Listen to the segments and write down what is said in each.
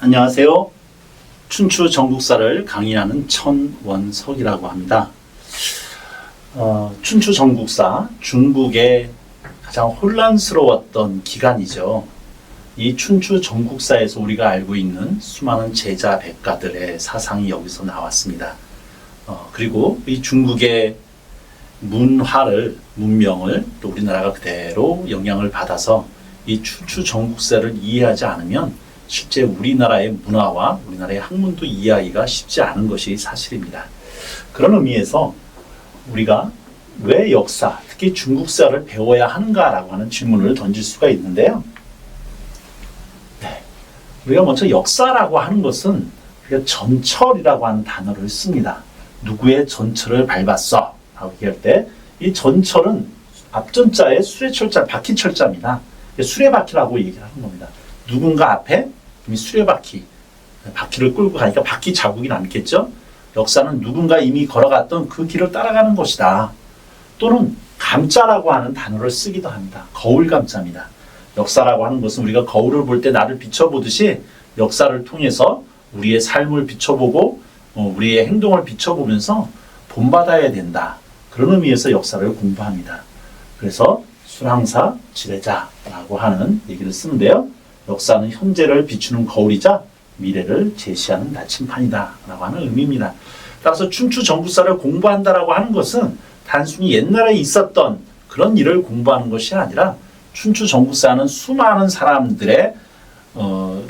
안녕하세요. 춘추 전국사를 강의하는 천원석이라고 합니다. 춘추 전국사, 중국의 가장 혼란스러웠던 기간이죠. 이 춘추 전국사에서 우리가 알고 있는 수많은 제자 백가들의 사상이 여기서 나왔습니다. 그리고 이 중국의 문명을 또 우리나라가 그대로 영향을 받아서 이 춘추 전국사를 이해하지 않으면 실제 우리나라의 문화와 우리나라의 학문도 이해하기가 쉽지 않은 것이 사실입니다. 그런 의미에서 우리가 왜 역사, 특히 중국사를 배워야 하는가라고 하는 질문을 던질 수가 있는데요. 우리가 먼저 역사라고 하는 것은 우리가 전철이라고 하는 단어를 씁니다. 누구의 전철을 밟았어? 라고 얘기할 때 이 전철은 앞전자에 수레철자, 바퀴철자입니다. 수레바퀴라고 얘기를 하는 겁니다. 누군가 앞에 이미 수레바퀴, 바퀴를 끌고 가니까 바퀴 자국이 남겠죠? 역사는 누군가 이미 걸어갔던 그 길을 따라가는 것이다. 또는 감자라고 하는 단어를 쓰기도 합니다. 거울감자입니다. 역사라고 하는 것은 우리가 거울을 볼 때 나를 비춰보듯이 역사를 통해서 우리의 삶을 비춰보고 우리의 행동을 비춰보면서 본받아야 된다. 그런 의미에서 역사를 공부합니다. 그래서 순항사 지례자라고 하는 얘기를 쓰는데요. 역사는 현재를 비추는 거울이자 미래를 제시하는 나침판이다 라고 하는 의미입니다. 따라서 춘추 전국사를 공부한다라고 하는 것은 단순히 옛날에 있었던 그런 일을 공부하는 것이 아니라 춘추 전국사는 수많은 사람들의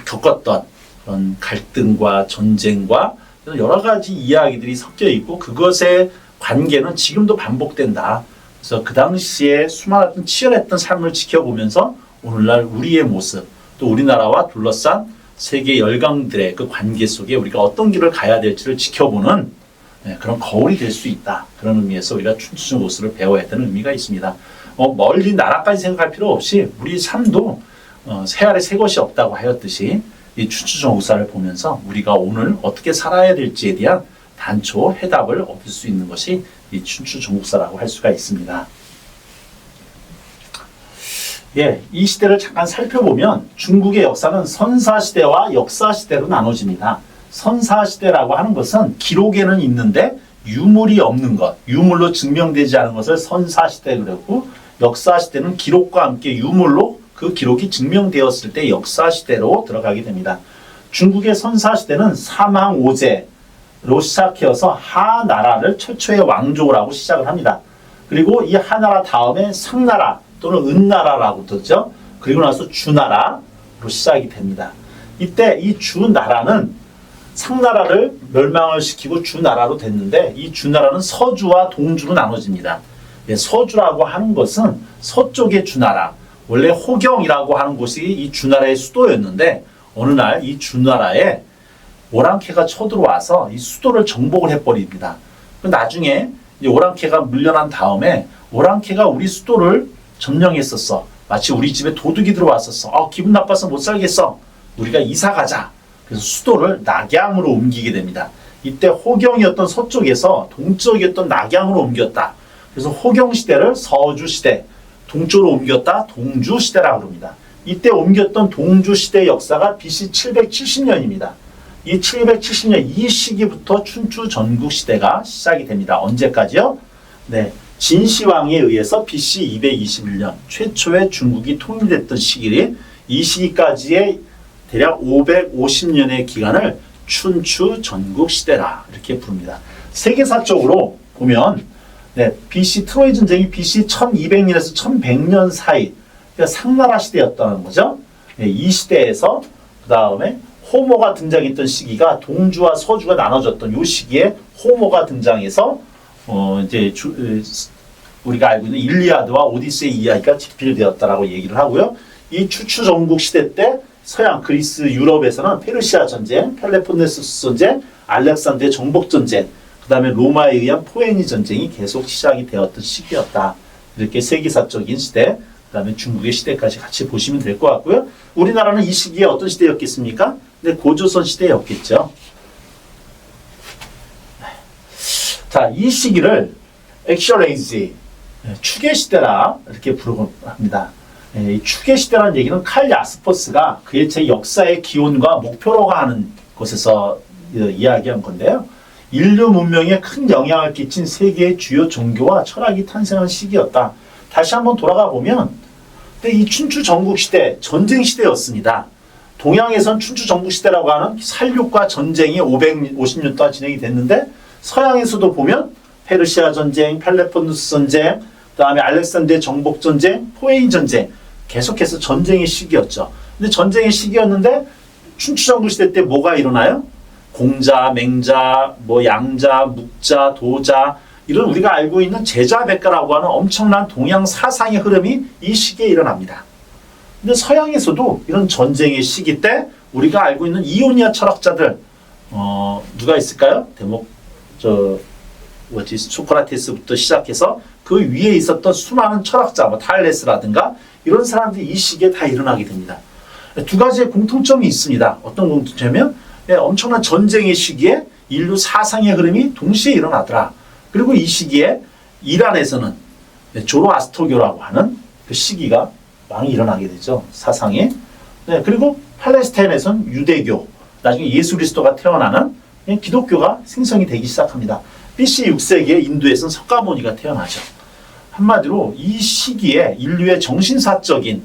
겪었던 그런 갈등과 전쟁과 여러 가지 이야기들이 섞여 있고 그것의 관계는 지금도 반복된다. 그래서 그 당시에 수많은 치열했던 삶을 지켜보면서 오늘날 우리의 모습 또 우리나라와 둘러싼 세계 열강들의 그 관계 속에 우리가 어떤 길을 가야 될지를 지켜보는 그런 거울이 될 수 있다. 그런 의미에서 우리가 춘추 전국사를 배워야 되는 의미가 있습니다. 멀리 나라까지 생각할 필요 없이 우리 삶도 새 아래 새 것이 없다고 하였듯이 이 춘추 전국사를 보면서 우리가 오늘 어떻게 살아야 될지에 대한 단초 해답을 얻을 수 있는 것이 이 춘추 전국사라고 할 수가 있습니다. 이 시대를 잠깐 살펴보면 중국의 역사는 선사시대와 역사시대로 나눠집니다. 선사시대라고 하는 것은 기록에는 있는데 유물이 없는 것, 유물로 증명되지 않은 것을 선사시대 그랬고 역사시대는 기록과 함께 유물로 그 기록이 증명되었을 때 역사시대로 들어가게 됩니다. 중국의 선사시대는 사망오제로 시작해서 하나라를 최초의 왕족을 하고 시작을 합니다. 그리고 이 하나라 다음에 상나라 또는 은나라라고 듣죠. 그리고 나서 주나라로 시작이 됩니다. 이때 이 주나라는 상나라를 멸망을 시키고 주나라로 됐는데 이 주나라는 서주와 동주로 나눠집니다. 서주라고 하는 것은 서쪽의 주나라, 원래 호경이라고 하는 곳이 이 주나라의 수도였는데 어느 날 이 주나라에 오랑캐가 쳐들어와서 이 수도를 정복을 해버립니다. 나중에 오랑캐가 물려난 다음에 오랑캐가 우리 수도를 점령했었어. 마치 우리 집에 도둑이 들어왔었어. 기분 나빠서 못 살겠어. 우리가 이사 가자. 그래서 수도를 낙양으로 옮기게 됩니다. 이때 호경이었던 서쪽에서 동쪽이었던 낙양으로 옮겼다. 그래서 호경시대를 서주시대, 동쪽으로 옮겼다 동주시대라고 합니다. 이때 옮겼던 동주시대의 역사가 BC 770년입니다. 이 770년 이 시기부터 춘추 전국시대가 시작이 됩니다. 언제까지요? 진시황에 의해서 BC 221년 최초의 중국이 통일됐던 시기, 이 시기까지의 대략 550년의 기간을 춘추 전국시대라 이렇게 부릅니다. 세계사적으로 보면 BC 트로이 전쟁이 BC 1200년에서 1100년 사이 그러니까 상나라 시대였다는 거죠. 이 시대에서 그 다음에 호모가 등장했던 시기가 동주와 서주가 나눠졌던 이 시기에 호모가 등장해서 이제 우리가 알고 있는 일리아드와 오디세이 이야기가 집필되었다라고 얘기를 하고요. 이 춘추 전국 시대 때 서양 그리스 유럽에서는 페르시아 전쟁, 펠로폰네소스 전쟁, 알렉산드의 정복 전쟁, 그 다음에 로마에 의한 포에니 전쟁이 계속 시작이 되었던 시기였다. 이렇게 세계사적인 시대, 그 다음에 중국의 시대까지 같이 보시면 될 것 같고요. 우리나라는 이 시기에 어떤 시대였겠습니까? 고조선 시대였겠죠. 자, 이 시기를 액츄얼 에이지, 추계 시대라 이렇게 부르고 합니다. 이 추계 시대라는 얘기는 칼 야스퍼스가 그의 제 역사의 기원과 목표라고 하는 곳에서 이야기한 건데요. 인류 문명에 큰 영향을 끼친 세계의 주요 종교와 철학이 탄생한 시기였다. 다시 한번 돌아가 보면 이 춘추 전국시대, 전쟁 시대였습니다. 동양에선 춘추 전국시대라고 하는 살육과 전쟁이 550년 동안 진행이 됐는데, 서양에서도 보면 페르시아 전쟁, 펠레폰누스 전쟁, 그 다음에 알렉산드의 정복 전쟁, 포에인 전쟁, 계속해서 전쟁의 시기였죠. 근데 전쟁의 시기였는데 춘추 전국시대 때 뭐가 일어나요? 공자, 맹자, 양자, 묵자, 도자, 이런 우리가 알고 있는 제자백가라고 하는 엄청난 동양 사상의 흐름이 이 시기에 일어납니다. 근데 서양에서도 이런 전쟁의 시기 때 우리가 알고 있는 이오니아 철학자들, 누가 있을까요? 소크라테스부터 시작해서 그 위에 있었던 수많은 철학자, 탈레스라든가 이런 사람들이 이 시기에 다 일어나게 됩니다. 두 가지의 공통점이 있습니다. 어떤 공통점이면 엄청난 전쟁의 시기에 인류 사상의 흐름이 동시에 일어나더라. 그리고 이 시기에 이란에서는 조로아스터교라고 하는 그 시기가 많이 일어나게 되죠. 사상이. 그리고 팔레스타인에서는 유대교, 나중에 예수 그리스도가 태어나는 기독교가 생성이 되기 시작합니다. BC 6세기에 인도에서는 석가모니가 태어나죠. 한마디로 이 시기에 인류의 정신사적인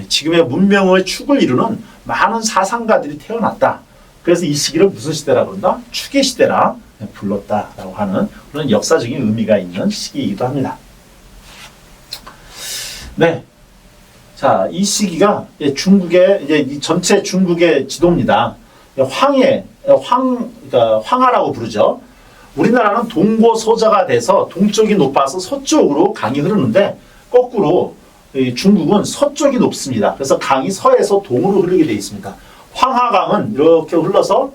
지금의 문명의 축을 이루는 많은 사상가들이 태어났다. 그래서 이 시기를 무슨 시대라고 그런다? 추계시대라 불렀다라고 하는 그런 역사적인 의미가 있는 시기이기도 합니다. 네. 자, 이 시기가 중국의 이제 전체 중국의 지도입니다. 그러니까 황하라고 부르죠. 우리나라는 동고서자가 돼서 동쪽이 높아서 서쪽으로 강이 흐르는데 거꾸로 중국은 서쪽이 높습니다. 그래서 강이 서에서 동으로 흐르게 되어 있습니다. 황하강은 이렇게 흘러서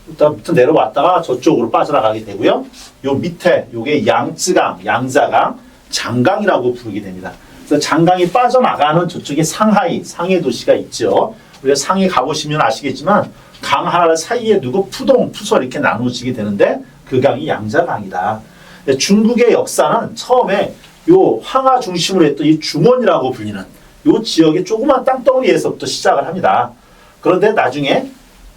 일단 밑으로 내려왔다가 저쪽으로 빠져나가게 되고요. 요 밑에 요게 양쯔강, 양자강, 장강이라고 부르게 됩니다. 그래서 장강이 빠져나가는 저쪽에 상하이, 상해 도시가 있죠. 우리가 상해 가보시면 아시겠지만 강 하나 사이에 두고 푸동, 푸서 이렇게 나누어지게 되는데 그 강이 양자강이다. 중국의 역사는 처음에 요 황하 중심으로 했던 이 중원이라고 불리는 요 지역의 조그만 땅덩어리에서부터 시작을 합니다. 그런데 나중에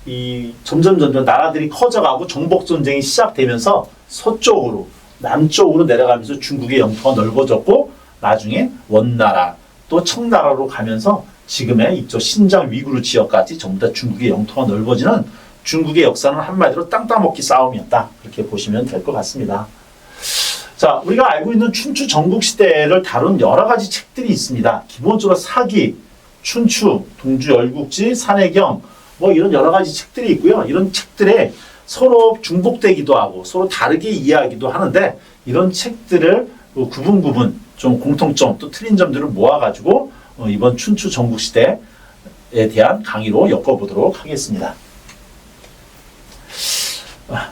이 점점 나라들이 커져가고 정복 전쟁이 시작되면서 서쪽으로 남쪽으로 내려가면서 중국의 영토가 넓어졌고 나중에 원나라 또 청나라로 가면서 지금의 이쪽 신장 위구르 지역까지 전부 다 중국의 영토가 넓어지는 중국의 역사는 한마디로 땅 따먹기 싸움이었다. 그렇게 보시면 될 것 같습니다. 자, 우리가 알고 있는 춘추 전국시대를 다룬 여러 가지 책들이 있습니다. 기본적으로 사기, 춘추, 동주 열국지, 산해경 이런 여러 가지 책들이 있고요. 이런 책들에 서로 중복되기도 하고 서로 다르게 이해하기도 하는데 이런 책들을 구분 좀 공통점 또 틀린 점들을 모아가지고 이번 춘추 전국시대에 대한 강의로 엮어보도록 하겠습니다.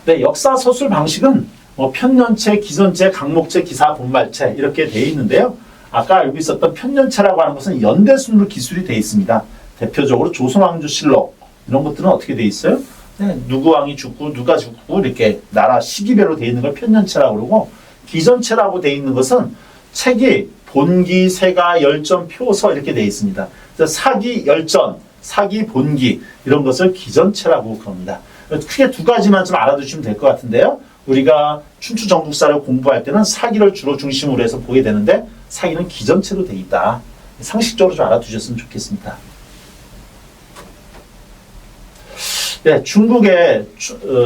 네, 역사 서술 방식은 편년체, 기선체, 강목체, 기사, 본말체 이렇게 되어 있는데요. 아까 알고 있었던 편년체라고 하는 것은 연대순으로 기술이 되어 있습니다. 대표적으로 조선왕조실록 이런 것들은 어떻게 되어 있어요? 네, 누구 왕이 죽고 누가 죽고 이렇게 나라 시기별로 되어 있는 걸 편년체라고 그러고 기전체라고 되어 있는 것은 책이 본기, 세가, 열전, 표서 이렇게 되어 있습니다. 그래서 사기, 열전, 사기, 본기 이런 것을 기전체라고 그럽니다. 크게 두 가지만 좀 알아두시면 될 것 같은데요. 우리가 춘추 전국사를 공부할 때는 사기를 주로 중심으로 해서 보게 되는데 사기는 기전체로 되어 있다. 상식적으로 좀 알아두셨으면 좋겠습니다. 네, 중국의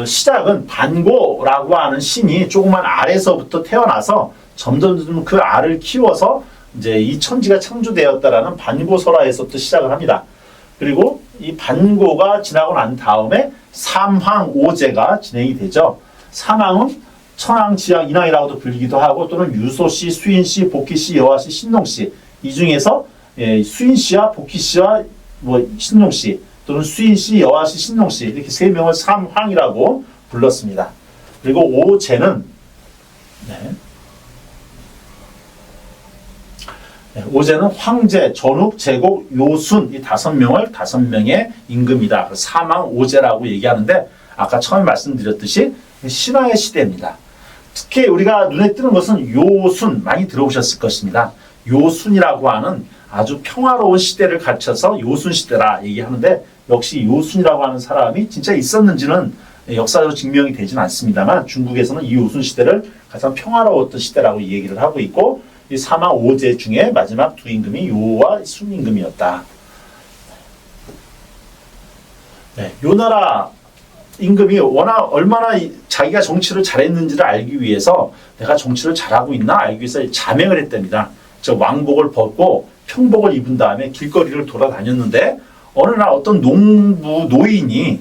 시작은 반고라고 하는 신이 조그만 알에서부터 태어나서 점점 그 알을 키워서 이제 이 천지가 창조되었다라는 반고설화에서부터 시작을 합니다. 그리고 이 반고가 지나고 난 다음에 삼황오제가 진행이 되죠. 삼황은 천황, 지황, 인왕이라고도 불리기도 하고 또는 유소씨, 수인씨, 복희씨, 여화씨, 신농씨 이 중에서 수인씨와 복희씨와 신농씨 또는 수인씨, 여화씨, 신농씨 이렇게 세 명을 삼황이라고 불렀습니다. 그리고 오제는 오제는 황제, 전욱, 제곡, 요순 이 5명을 5명의 임금이다. 사망 오제라고 얘기하는데 아까 처음에 말씀드렸듯이 신화의 시대입니다. 특히 우리가 눈에 띄는 것은 요순 많이 들어보셨을 것입니다. 요순이라고 하는 아주 평화로운 시대를 갖춰서 요순 시대라 얘기하는데, 역시 요순이라고 하는 사람이 진짜 있었는지는 역사적으로 증명이 되지는 않습니다만, 중국에서는 이 요순 시대를 가장 평화로웠던 시대라고 얘기를 하고 있고, 이 사마 5제 중에 마지막 두 임금이 요와 순 임금이었다. 네, 요 나라 임금이 워낙 얼마나 자기가 정치를 잘했는지를 알기 위해서, 내가 정치를 잘하고 있나 알기 위해서 자맹을 했답니다. 저 왕복을 벗고 평복을 입은 다음에 길거리를 돌아다녔는데, 어느 날 어떤 농부 노인이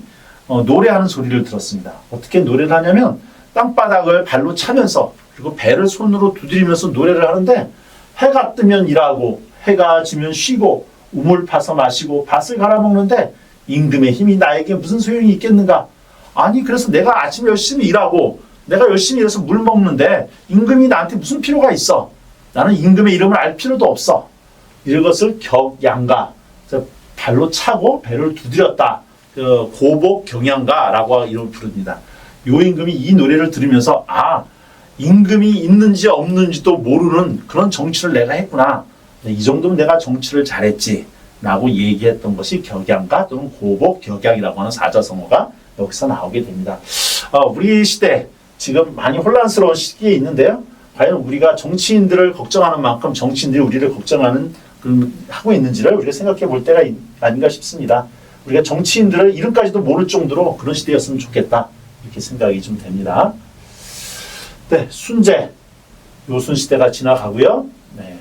노래하는 소리를 들었습니다. 어떻게 노래를 하냐면 땅바닥을 발로 차면서, 그리고 배를 손으로 두드리면서 노래를 하는데, 해가 뜨면 일하고 해가 지면 쉬고 우물 파서 마시고 밭을 갈아먹는데 임금의 힘이 나에게 무슨 소용이 있겠는가? 아니, 그래서 내가 아침에 열심히 일하고 내가 열심히 일해서 물 먹는데 임금이 나한테 무슨 필요가 있어? 나는 임금의 이름을 알 필요도 없어. 이것을 격양가, 발로 차고 배를 두드렸다. 고복 경양가라고 이름을 부릅니다. 요 임금이 이 노래를 들으면서, 아, 임금이 있는지 없는지도 모르는 그런 정치를 내가 했구나. 이 정도면 내가 정치를 잘했지 라고 얘기했던 것이 격양가 또는 고복 격양이라고 하는 사자성어가 여기서 나오게 됩니다. 우리 시대 지금 많이 혼란스러운 시기에 있는데요. 과연 우리가 정치인들을 걱정하는 만큼 정치인들이 우리를 걱정하는 하고 있는지를 우리가 생각해 볼 때가 아닌가 싶습니다. 우리가 정치인들을 이름까지도 모를 정도로 그런 시대였으면 좋겠다, 이렇게 생각이 좀 됩니다. 네, 순제, 요순 시대가 지나가고요. 네,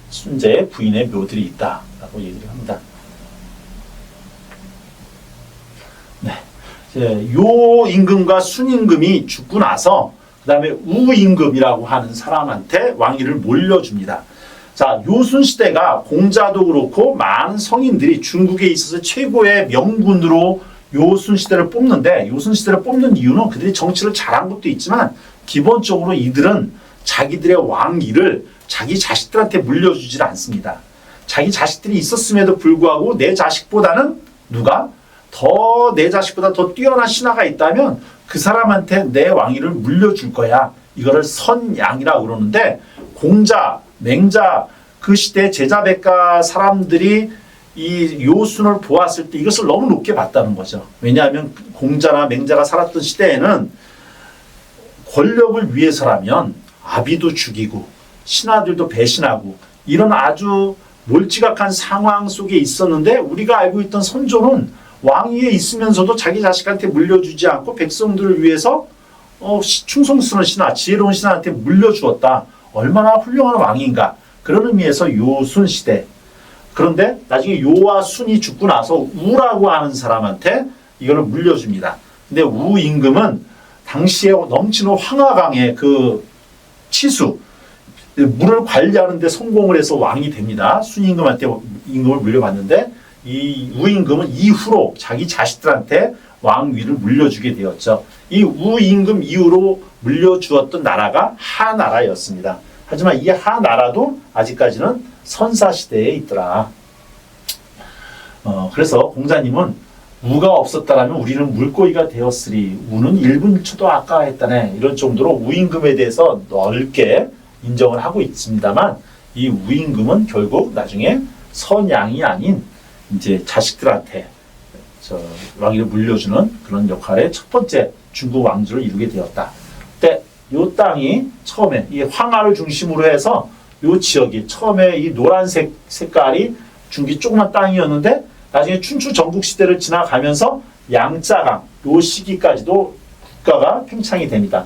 순제의 부인의 묘들이 있다라고 얘기를 합니다. 네, 요 임금과 순 임금이 죽고 나서 그 다음에 우 임금이라고 하는 사람한테 왕위를 물려줍니다. 자, 요순 시대가 공자도 그렇고 많은 성인들이 중국에 있어서 최고의 명군으로 요순 시대를 뽑는데, 요순 시대를 뽑는 이유는 그들이 정치를 잘한 것도 있지만, 기본적으로 이들은 자기들의 왕위를 자기 자식들한테 물려주질 않습니다. 자기 자식들이 있었음에도 불구하고 내 자식보다는 누가 더, 내 자식보다 더 뛰어난 신하가 있다면 그 사람한테 내 왕위를 물려줄 거야. 이거를 선양이라고 그러는데, 공자, 맹자, 그 시대 제자백가 사람들이 이 요순을 보았을 때 이것을 너무 높게 봤다는 거죠. 왜냐하면 공자나 맹자가 살았던 시대에는 권력을 위해서라면 아비도 죽이고 신하들도 배신하고 이런 아주 몰지각한 상황 속에 있었는데, 우리가 알고 있던 선조는 왕위에 있으면서도 자기 자식한테 물려주지 않고 백성들을 위해서 충성스러운 신하, 지혜로운 신하한테 물려주었다. 얼마나 훌륭한 왕인가. 그런 의미에서 요순 시대. 그런데 나중에 요와 순이 죽고 나서 우라고 하는 사람한테 이걸 물려줍니다. 근데 우 임금은 당시에 넘치는 황하강의 그 치수, 물을 관리하는 데 성공을 해서 왕이 됩니다. 순 임금한테 임금을 물려받는데, 이 우 임금은 이후로 자기 자식들한테 왕위를 물려주게 되었죠. 이 우 임금 이후로 물려주었던 나라가 하나라였습니다. 하지만 이 하나라도 아직까지는 선사시대에 있더라. 그래서 공자님은 우가 없었다라면 우리는 물고기가 되었으리. 우는 1분 1초도 아까했다네. 이런 정도로 우임금에 대해서 넓게 인정을 하고 있습니다만, 이 우임금은 결국 나중에 선양이 아닌 이제 자식들한테 왕위를 물려주는 그런 역할의 첫 번째 중국 왕조를 이루게 되었다. 근데 이 땅이 처음에 이 황하를 중심으로 해서 이 지역이 처음에 이 노란색 색깔이 중기 조그만 땅이었는데, 나중에 춘추 전국 시대를 지나가면서 양자강 이 시기까지도 국가가 팽창이 됩니다.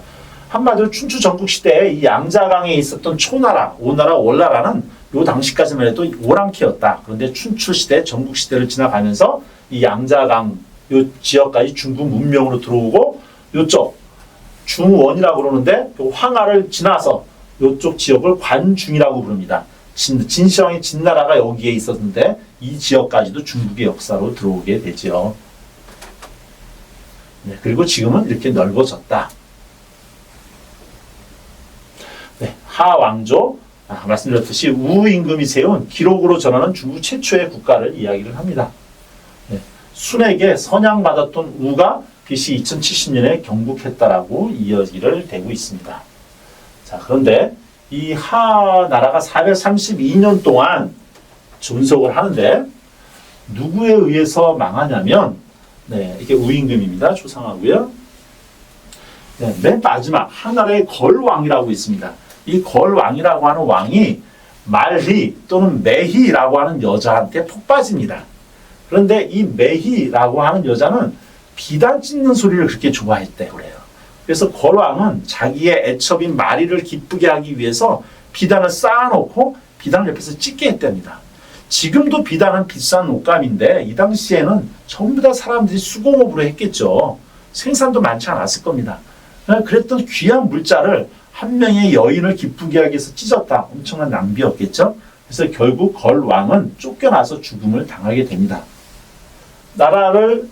한마디로 춘추 전국 시대에 이 양자강에 있었던 초나라, 오나라, 월나라는 이 당시까지만 해도 오랑캐였다. 그런데 춘추 시대, 전국 시대를 지나가면서 이 양자강 이 지역까지 중국 문명으로 들어오고, 이쪽 중원이라고 그러는데 황하를 지나서 이쪽 지역을 관중이라고 부릅니다. 진시황의 진나라가 여기에 있었는데 이 지역까지도 중국의 역사로 들어오게 되죠. 네, 그리고 지금은 이렇게 넓어졌다. 네, 하왕조, 말씀드렸듯이 우 임금이 세운 기록으로 전하는 중국 최초의 국가를 이야기를 합니다. 네, 순에게 선양받았던 우가 BC 2070년에 경국했다라고 이야기를 되고 있습니다. 자, 그런데 이 하나라가 432년 동안 존속을 하는데 누구에 의해서 망하냐면 네, 이게 우임금입니다. 조상하고요. 네, 맨 마지막 하나라의 걸왕이라고 있습니다. 이 걸왕이라고 하는 왕이 말희 또는 매희라고 하는 여자한테 푹 빠집니다. 그런데 이 매희라고 하는 여자는 비단 찢는 소리를 그렇게 좋아했대 그래요. 그래서 걸왕은 자기의 애첩인 마리를 기쁘게 하기 위해서 비단을 쌓아놓고 비단을 옆에서 찢게 했답니다. 지금도 비단은 비싼 옷감인데 이 당시에는 전부 다 사람들이 수공업으로 했겠죠. 생산도 많지 않았을 겁니다. 그랬던 귀한 물자를 한 명의 여인을 기쁘게 하기 위해서 찢었다. 엄청난 낭비였겠죠. 그래서 결국 걸왕은 쫓겨나서 죽음을 당하게 됩니다. 나라를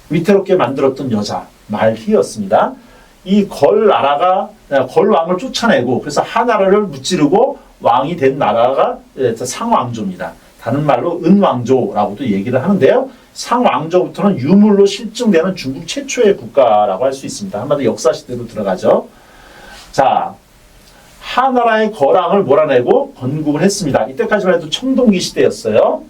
위태롭게 만들었던 여자 말희였습니다. 이 걸나라가 걸왕을 쫓아내고 그래서 하나라를 무찌르고 왕이 된 나라가 상왕조입니다. 다른 말로 은왕조라고도 얘기를 하는데요. 상왕조부터는 유물로 실증되는 중국 최초의 국가라고 할 수 있습니다. 한마디 역사 시대로 들어가죠. 자, 하나라의 거랑을 몰아내고 건국을 했습니다. 이때까지만 해도 청동기 시대였어요.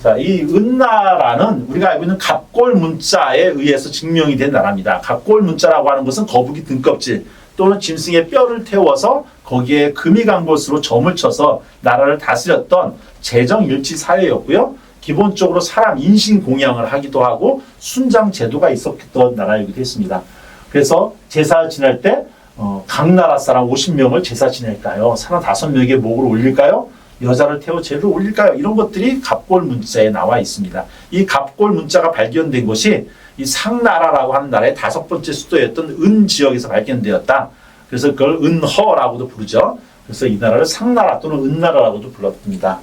자, 이 은나라는 우리가 알고 있는 갑골 문자에 의해서 증명이 된 나라입니다. 갑골 문자라고 하는 것은 거북이 등껍질 또는 짐승의 뼈를 태워서 거기에 금이 간 것으로 점을 쳐서 나라를 다스렸던 재정일치 사회였고요. 기본적으로 사람 인신 공양을 하기도 하고 순장 제도가 있었던 나라이기도 했습니다. 그래서 제사 지낼 때 각 나라 사람 50명을 제사 지낼까요? 35명에게 목을 올릴까요? 여자를 태워 제를 올릴까요? 이런 것들이 갑골 문자에 나와 있습니다. 이 갑골 문자가 발견된 것이 이 상나라라고 하는 나라의 5번째 수도였던 은 지역에서 발견되었다. 그래서 그걸 은허라고도 부르죠. 그래서 이 나라를 상나라 또는 은나라라고도 불렀습니다.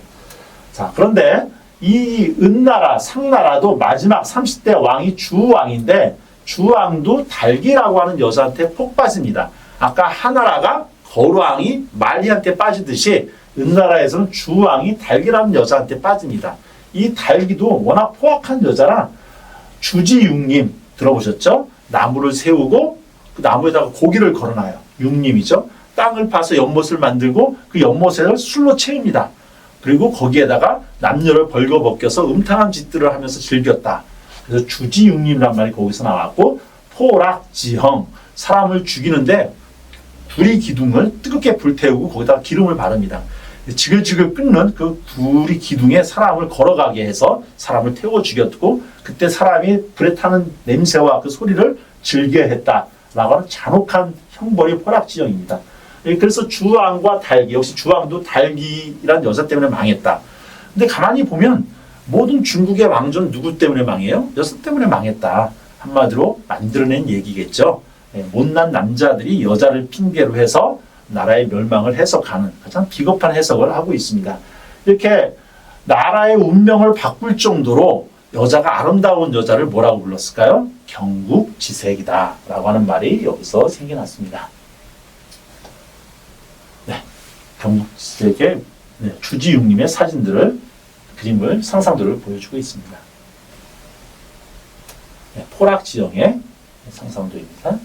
자, 그런데 이 은나라, 상나라도 마지막 30대 왕이 주왕인데 주왕도 달기라고 하는 여자한테 폭 빠집니다. 아까 하나라가 거왕이 말리한테 빠지듯이 은나라에서는 주왕이 달기라는 여자한테 빠집니다. 이 달기도 워낙 포악한 여자라 주지육림 들어보셨죠? 나무를 세우고 그 나무에다가 고기를 걸어놔요. 육림이죠. 땅을 파서 연못을 만들고 그 연못을 술로 채웁니다. 그리고 거기에다가 남녀를 벌거벗겨서 음탕한 짓들을 하면서 즐겼다. 그래서 주지육림이란 말이 거기서 나왔고 포락지형 사람을 죽이는데 불이 기둥을 뜨겁게 불태우고 거기다가 기름을 바릅니다. 지글지글 끓는 그 불이 기둥에 사람을 걸어가게 해서 사람을 태워 죽였고 그때 사람이 불에 타는 냄새와 그 소리를 즐겨 했다라고 하는 잔혹한 형벌이 포락지형입니다. 그래서 주왕과 달기, 역시 주왕도 달기란 여자 때문에 망했다. 근데 가만히 보면 모든 중국의 왕조는 누구 때문에 망해요? 여자 때문에 망했다. 한마디로 만들어낸 얘기겠죠. 못난 남자들이 여자를 핑계로 해서 나라의 멸망을 해석하는 가장 비겁한 해석을 하고 있습니다. 이렇게 나라의 운명을 바꿀 정도로 여자가 아름다운 여자를 뭐라고 불렀을까요? 경국지색이다 라고 하는 말이 여기서 생겨났습니다. 네, 경국지색의 주지육림의 사진들을 그림을 상상도를 보여주고 있습니다. 네, 포락지형의 상상도입니다.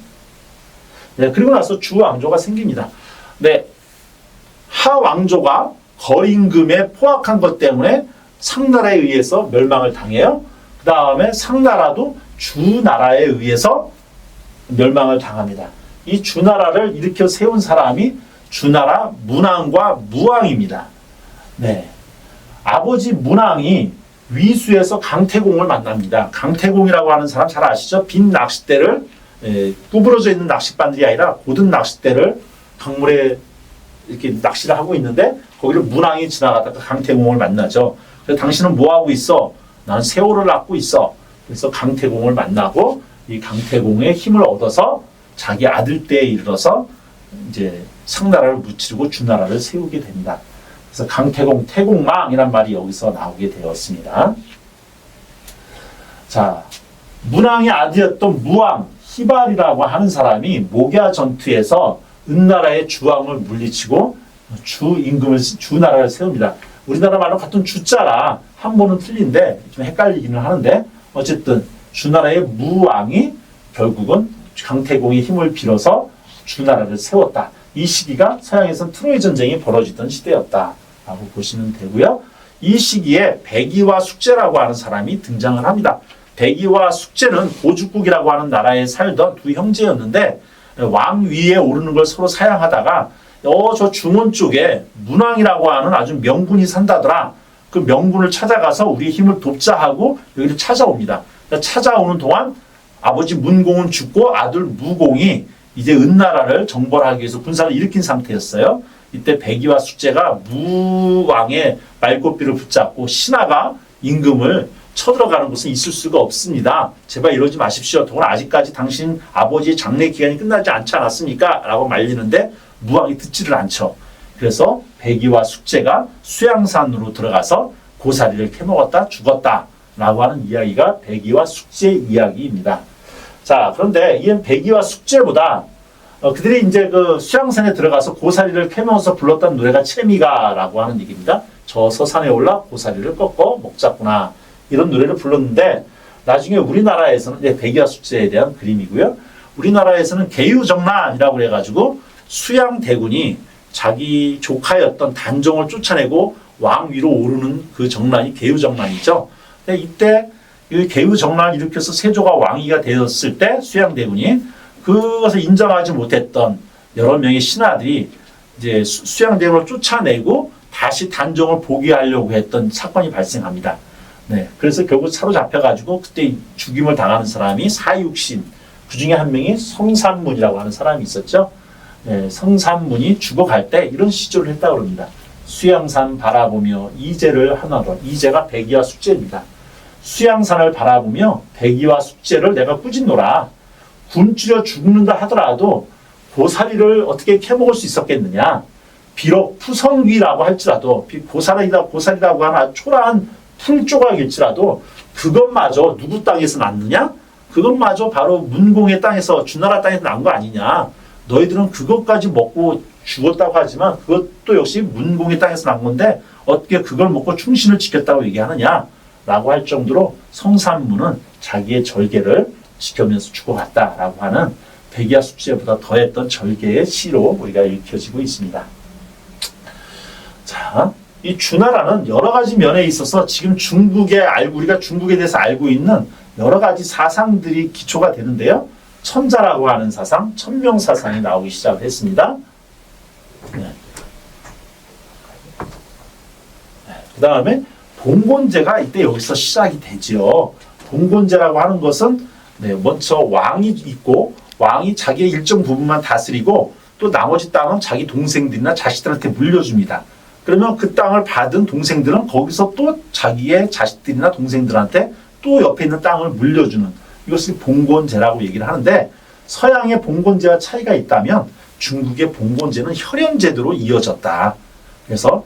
네, 그리고 나서 주왕조가 생깁니다. 네, 하왕조가 거임금에 포악한 것 때문에 상나라에 의해서 멸망을 당해요. 그 다음에 상나라도 주나라에 의해서 멸망을 당합니다. 이 주나라를 일으켜 세운 사람이 주나라 문왕과 무왕입니다. 네, 아버지 문왕이 위수에서 강태공을 만납니다. 강태공이라고 하는 사람 잘 아시죠? 빈 낚싯대를 구부러져 있는 낚싯반들이 아니라 고든 낚싯대를 강물에 이렇게 낚시를 하고 있는데 거기를 문왕이 지나가다가 강태공을 만나죠. 그래서 당신은 뭐 하고 있어? 나는 세월을 낳고 있어. 그래서 강태공을 만나고 이 강태공의 힘을 얻어서 자기 아들 때에 이르러서 이제 상나라를 무찌르고 주나라를 세우게 됩니다. 그래서 강태공, 태공망이란 말이 여기서 나오게 되었습니다. 자, 문왕의 아들이었던 무왕 희발이라고 하는 사람이 목야 전투에서 은나라의 주왕을 물리치고 주나라를 세웁니다. 우리나라 말로 같은 주자라 한문은 틀린데 좀 헷갈리기는 하는데 어쨌든 주나라의 무왕이 결국은 강태공의 힘을 빌어서 주나라를 세웠다. 이 시기가 서양에서는 트로이 전쟁이 벌어지던 시대였다라고 보시면 되고요. 이 시기에 백의와 숙제라고 하는 사람이 등장을 합니다. 백의와 숙제는 고죽국이라고 하는 나라에 살던 두 형제였는데 왕 위에 오르는 걸 서로 사양하다가 저 중원 쪽에 문왕이라고 하는 아주 명군이 산다더라. 그 명군을 찾아가서 우리의 힘을 돕자 하고 여기를 찾아옵니다. 찾아오는 동안 아버지 문공은 죽고 아들 무공이 이제 은나라를 정벌하기 위해서 군사를 일으킨 상태였어요. 이때 백의와 숙제가 무왕의 말꼬비를 붙잡고 신하가 임금을 쳐들어가는 것은 있을 수가 없습니다. 제발 이러지 마십시오. 더구나 아직까지 당신 아버지의 장례 기간이 끝나지 않지 않았습니까? 라고 말리는데 무왕이 듣지를 않죠. 그래서 백의와 숙제가 수양산으로 들어가서 고사리를 캐먹었다 죽었다 라고 하는 이야기가 백의와 숙제 이야기입니다. 자, 그런데 이 백의와 숙제보다 그들이 이제 그 수양산에 들어가서 고사리를 캐면서 불렀던 노래가 채미가라고 하는 얘기입니다. 저 서산에 올라 고사리를 꺾어 먹자꾸나 이런 노래를 불렀는데 나중에 우리나라에서는 이제 백의와 숙제에 대한 그림이고요. 우리나라에서는 계유정난이라고 해가지고 수양대군이 자기 조카였던 단종을 쫓아내고 왕 위로 오르는 그 정난이 계유정난이죠. 근데 이때 이 계유정난을 일으켜서 세조가 왕위가 되었을 때 수양대군이 그것을 인정하지 못했던 여러 명의 신하들이 이제 수양대군을 쫓아내고 다시 단종을 복위하려고 했던 사건이 발생합니다. 네, 그래서 결국 사로잡혀가지고 그때 죽임을 당하는 사람이 사육신, 그 중에 한 명이 성산문이라고 하는 사람이 있었죠. 네, 성산문이 죽어갈 때 이런 시조를 했다고 합니다. 수양산 바라보며 이제를 하나로, 이제가 백의와 숙제입니다. 수양산을 바라보며 백의와 숙제를 내가 꾸짖노라. 굶주려 죽는다 하더라도 고사리를 어떻게 캐먹을 수 있었겠느냐. 비록 푸성귀라고 할지라도 고사리라고 하는 초라한 풀조각일지라도 그것마저 누구 땅에서 났느냐? 그것마저 바로 문공의 땅에서 주나라 땅에서 난 거 아니냐. 너희들은 그것까지 먹고 죽었다고 하지만 그것도 역시 문공의 땅에서 난 건데 어떻게 그걸 먹고 충신을 지켰다고 얘기하느냐 라고 할 정도로 성산문은 자기의 절개를 지켜면서 죽어갔다라고 하는 백의와 숙제보다 더했던 절개의 시로 우리가 읽혀지고 있습니다. 자, 이 주나라는 여러 가지 면에 있어서 지금 우리가 중국에 대해서 알고 있는 여러 가지 사상들이 기초가 되는데요. 천자라고 하는 사상, 천명사상이 나오기 시작했습니다. 네. 그 다음에 봉건제가 이때 여기서 시작이 되죠. 봉건제라고 하는 것은 먼저 왕이 있고 왕이 자기의 일정 부분만 다스리고 또 나머지 땅은 자기 동생들이나 자식들한테 물려줍니다. 그러면 그 땅을 받은 동생들은 거기서 또 자기의 자식들이나 동생들한테 또 옆에 있는 땅을 물려주는 이것을 봉건제라고 얘기를 하는데 서양의 봉건제와 차이가 있다면 중국의 봉건제는 혈연제도로 이어졌다. 그래서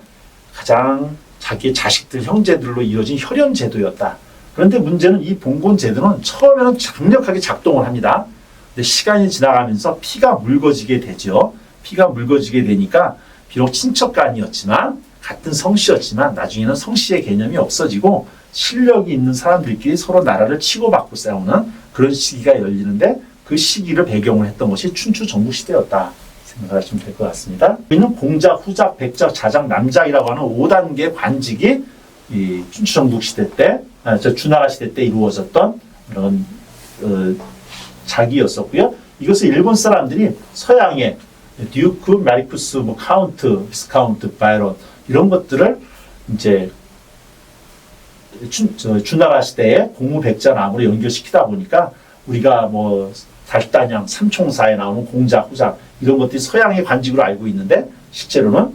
가장 자기의 자식들, 형제들로 이어진 혈연제도였다. 그런데 문제는 이 봉건제도는 처음에는 강력하게 작동을 합니다. 근데 시간이 지나가면서 피가 묽어지게 되죠. 피가 묽어지게 되니까 비록 친척간이었지만 같은 성씨였지만 나중에는 성씨의 개념이 없어지고 실력이 있는 사람들끼리 서로 나라를 치고받고 싸우는 그런 시기가 열리는데 그 시기를 배경으로 했던 것이 춘추 전국시대였다 생각하시면 될 것 같습니다. 여기는 공작, 후작, 백작, 자작, 남작이라고 하는 5단계 관직이 이 춘추 전국시대 때, 주나라 시대 때 이루어졌던 그런 작이었었고요. 이것을 일본 사람들이 서양의 듀크, 마리쿠스, 카운트, 비스카운트, 바이런 이런 것들을 이제 주나라 시대의 공무백자나무로 연결시키다 보니까 우리가 달단양, 삼총사에 나오는 공작, 후작 이런 것들이 서양의 관직으로 알고 있는데 실제로는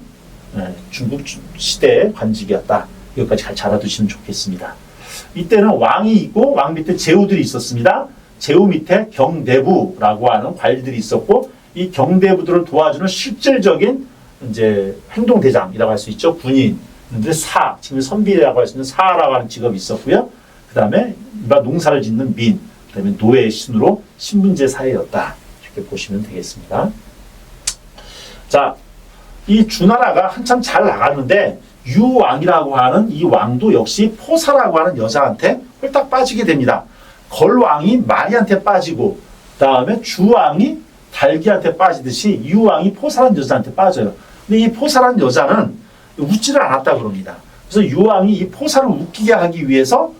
중국 시대의 관직이었다. 여기까지 잘 알아두시면 좋겠습니다. 이때는 왕이 있고 왕 밑에 제후들이 있었습니다. 제후 밑에 경대부라고 하는 관리들이 있었고 이 경대부들을 도와주는 실질적인 이제 행동대장이라고 할 수 있죠. 군인들 지금 선비라고 할 수 있는 사라고 하는 직업이 있었고요. 그 다음에 일반 농사를 짓는 민, 그 다음에 노예의 신으로 신분제 사회였다. 이렇게 보시면 되겠습니다. 자, 이 주나라가 한참 잘 나갔는데 유왕이라고 하는 이 왕도 역시 포사라고 하는 여자한테 홀딱 빠지게 됩니다. 걸왕이 마리한테 빠지고 다음에 주왕이 달기한테 빠지듯이 유왕이 포사란 여자한테 빠져요. 근데 이 포사란 여자는 웃지를 않았다 그럽니다. 그래서 유왕이 이 포사를 웃기게 하기 위해서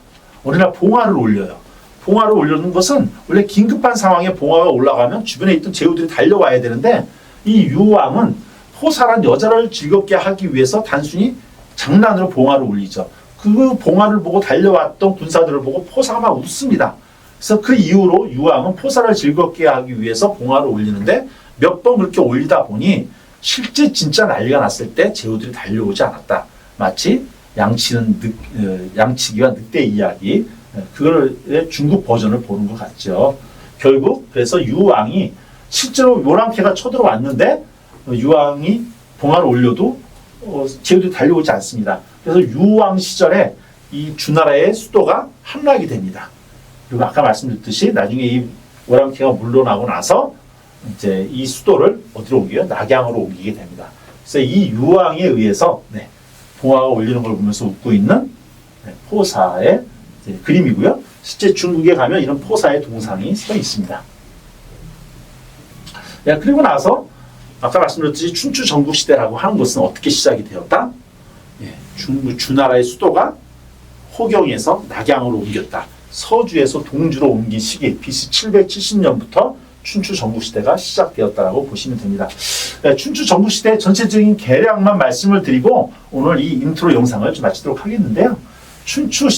어느 날 봉화를 올려요. 봉화를 올려는 것은 원래 긴급한 상황에 봉화가 올라가면 주변에 있던 제후들이 달려와야 되는데 이 유왕은 포사란 여자를 즐겁게 하기 위해서 단순히 장난으로 봉화를 올리죠. 그 봉화를 보고 달려왔던 군사들을 보고 포사가 막 웃습니다. 그래서 그 이후로 유왕은 포사를 즐겁게 하기 위해서 봉화를 올리는데 몇 번 그렇게 올리다 보니 실제 진짜 난리가 났을 때 제후들이 달려오지 않았다. 마치 양치기와 늑대 이야기, 그거의 중국 버전을 보는 것 같죠. 결국 그래서 유왕이 실제로 요랑캐가 쳐들어왔는데 유왕이 봉화를 올려도 제후들이 달려오지 않습니다. 그래서 유왕 시절에 이 주나라의 수도가 함락이 됩니다. 그리고 아까 말씀드렸듯이 나중에 이 오랑캐가 물러나고 나서 이제 이 수도를 어디로 옮겨요? 낙양으로 옮기게 됩니다. 그래서 이 유왕에 의해서 봉화가 올리는 걸 보면서 웃고 있는 포사의 그림이고요. 실제 중국에 가면 이런 포사의 동상이 서 있습니다. 그리고 나서 아까 말씀드렸듯이 춘추 전국시대라고 하는 것은 어떻게 시작이 되었다? 주나라의 수도가 호경에서 낙양으로 옮겼다. 서주에서 동주로 옮긴 시기 BC 770년부터 춘추 전국시대가 시작되었다고 보시면 됩니다. 춘추 전국시대 전체적인 계략만 말씀을 드리고 오늘 이 인트로 영상을 좀 마치도록 하겠는데요. 춘추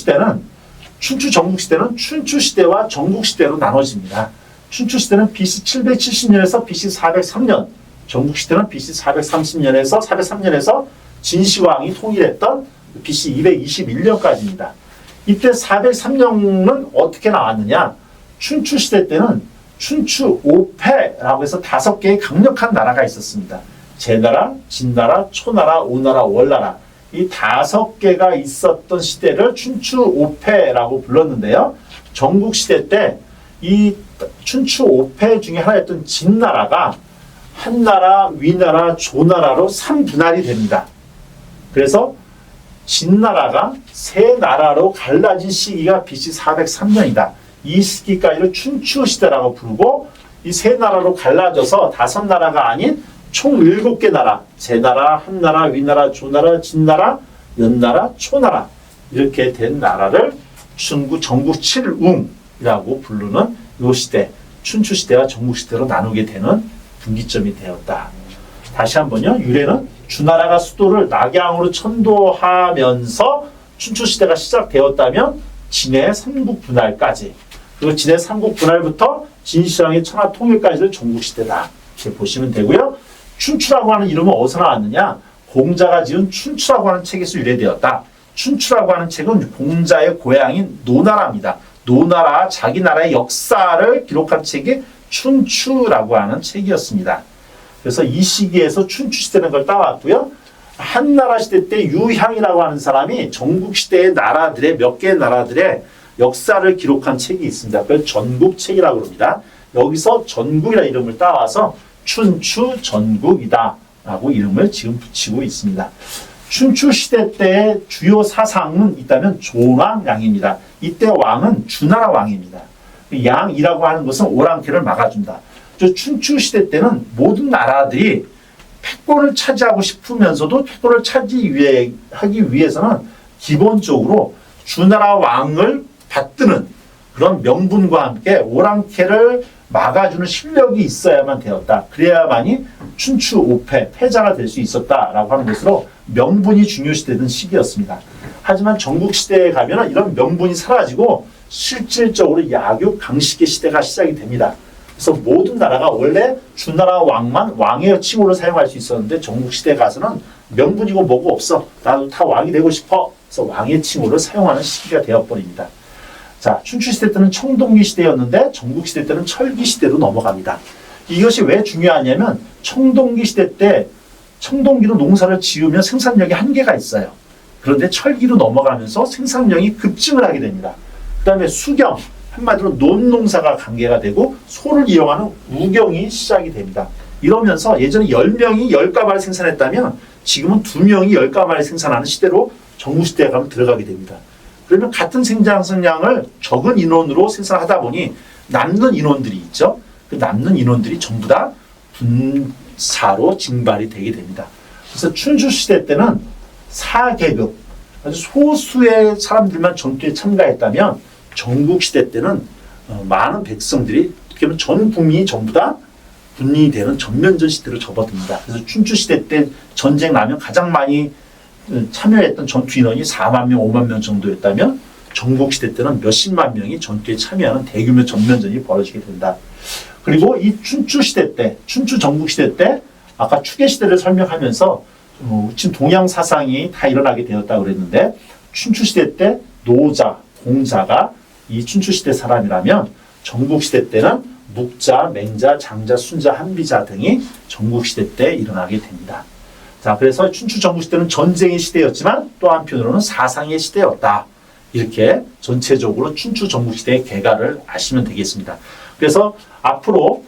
전국시대는 춘추시대와 전국시대로 나눠집니다. 춘추시대는 BC 770년에서 BC 403년, 전국시대는 BC 430년에서 403년에서 진시황이 통일했던 BC 221년까지입니다. 이때 403년은 어떻게 나왔느냐? 춘추시대 때는 춘추 5패라고 해서 5개의 강력한 나라가 있었습니다. 제나라, 진나라, 초나라, 오나라, 월나라, 이 5개가 있었던 시대를 춘추 5패라고 불렀는데요. 전국시대 때 이 춘추 5패 중에 하나였던 진나라가 한나라, 위나라, 조나라로 3분할이 됩니다. 그래서 진나라가 세 나라로 갈라진 시기가 BC 403년이다. 이 시기까지를 춘추시대라고 부르고 이 세 나라로 갈라져서 5나라가 아닌 총 7개 나라, 제나라, 한나라, 위나라, 조나라, 진나라, 연나라, 초나라 이렇게 된 나라를 전국 7웅이라고 부르는 이 시대, 춘추시대와 전국시대로 나누게 되는 분기점이 되었다. 다시 한번요. 유래는 주나라가 수도를 낙양으로 천도하면서 춘추시대가 시작되었다면 진해 삼국 분할까지, 그리고 진해 삼국 분할부터 진시황의 천하 통일까지를 전국시대다. 이렇게 보시면 되고요. 춘추라고 하는 이름은 어디서 나왔느냐? 공자가 지은 춘추라고 하는 책에서 유래되었다. 춘추라고 하는 책은 공자의 고향인 노나라입니다. 노나라, 자기 나라의 역사를 기록한 책이 춘추라고 하는 책이었습니다. 그래서 이 시기에서 춘추시대는 걸 따왔고요. 한나라 시대 때 유향이라고 하는 사람이 전국시대의 나라들의 몇 개의 나라들의 역사를 기록한 책이 있습니다. 그걸 전국책이라고 합니다. 여기서 전국이라는 이름을 따와서 춘추 전국이다 라고 이름을 지금 붙이고 있습니다. 춘추시대 때의 주요 사상은 있다면 조왕양입니다. 이때 왕은 주나라 왕입니다. 양이라고 하는 것은 오랑캐를 막아준다. 춘추시대 때는 모든 나라들이 패권을 차지하고 싶으면서도 패권을 차지하기 위해서는 기본적으로 주나라 왕을 받드는 그런 명분과 함께 오랑캐를 막아주는 실력이 있어야만 되었다. 그래야만이 춘추 5패, 패자가 될 수 있었다라고 하는 것으로 명분이 중요시되던 시기였습니다. 하지만 전국시대에 가면 이런 명분이 사라지고 실질적으로 약육 강식의 시대가 시작이 됩니다. 그래서 모든 나라가 원래 주나라 왕만 왕의 칭호를 사용할 수 있었는데 전국시대에 가서는 명분이고 뭐고 없어. 나도 다 왕이 되고 싶어. 그래서 왕의 칭호를 사용하는 시기가 되어버립니다. 자, 춘추시대 때는 청동기 시대였는데 전국시대 때는 철기 시대로 넘어갑니다. 이것이 왜 중요하냐면 청동기 시대 때 청동기로 농사를 지으면 생산력이 한계가 있어요. 그런데 철기로 넘어가면서 생산량이 급증을 하게 됩니다. 그 다음에 수경, 한마디로 논농사가 관계가 되고 소를 이용하는 우경이 시작이 됩니다. 이러면서 예전에 10명이 10가마를 생산했다면 지금은 2명이 10가마를 생산하는 시대로 전국시대에 가면 들어가게 됩니다. 그러면 같은 생산량을 적은 인원으로 생산하다 보니 남는 인원들이 있죠. 그 남는 인원들이 전부 다 군사로 징발이 되게 됩니다. 그래서 춘추시대 때는 사계급, 아주 소수의 사람들만 전투에 참가했다면 전국시대 때는 많은 백성들이 어떻게 보면 전 국민이 전부 다 군인이 되는 전면전 시대로 접어듭니다. 그래서 춘추시대 때 전쟁 나면 가장 많이 참여했던 전투 인원이 4만 명, 5만 명 정도였다면 전국시대 때는 몇십만 명이 전투에 참여하는 대규모 전면전이 벌어지게 된다. 그리고 이 춘추시대 때, 춘추 전국시대 때 아까 추계시대를 설명하면서 지금 동양 사상이 다 일어나게 되었다고 그랬는데 춘추시대 때 노자, 공자가 이 춘추시대 사람이라면 전국시대 때는 묵자, 맹자, 장자, 순자, 한비자 등이 전국시대 때 일어나게 됩니다. 자, 그래서 춘추 전국시대는 전쟁의 시대였지만 또 한편으로는 사상의 시대였다. 이렇게 전체적으로 춘추 전국시대의 개괄을 아시면 되겠습니다. 그래서 앞으로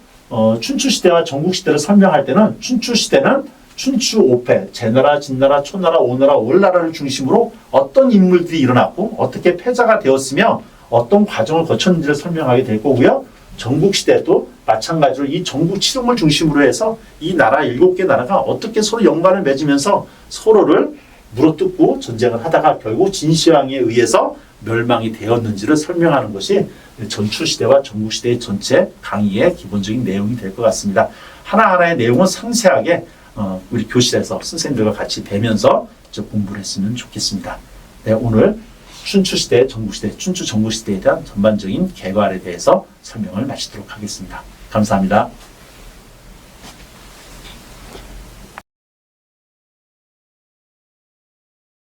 춘추시대와 전국시대를 설명할 때는 춘추시대는 춘추 5패, 제나라, 진나라, 초나라, 오나라, 월나라를 중심으로 어떤 인물들이 일어났고 어떻게 패자가 되었으며 어떤 과정을 거쳤는지를 설명하게 될 거고요. 전국시대도 마찬가지로 이 전국 칠흥을 중심으로 해서 이 나라 7개 나라가 어떻게 서로 연관을 맺으면서 서로를 물어뜯고 전쟁을 하다가 결국 진시황에 의해서 멸망이 되었는지를 설명하는 것이 전추시대와 전국시대의 전체 강의의 기본적인 내용이 될 것 같습니다. 하나하나의 내용은 상세하게 우리 교실에서 선생님들과 같이 배면서 공부를 했으면 좋겠습니다. 네, 오늘 춘추시대, 전국시대, 춘추 전국시대에 대한 전반적인 개괄에 대해서 설명을 마치도록 하겠습니다. 감사합니다.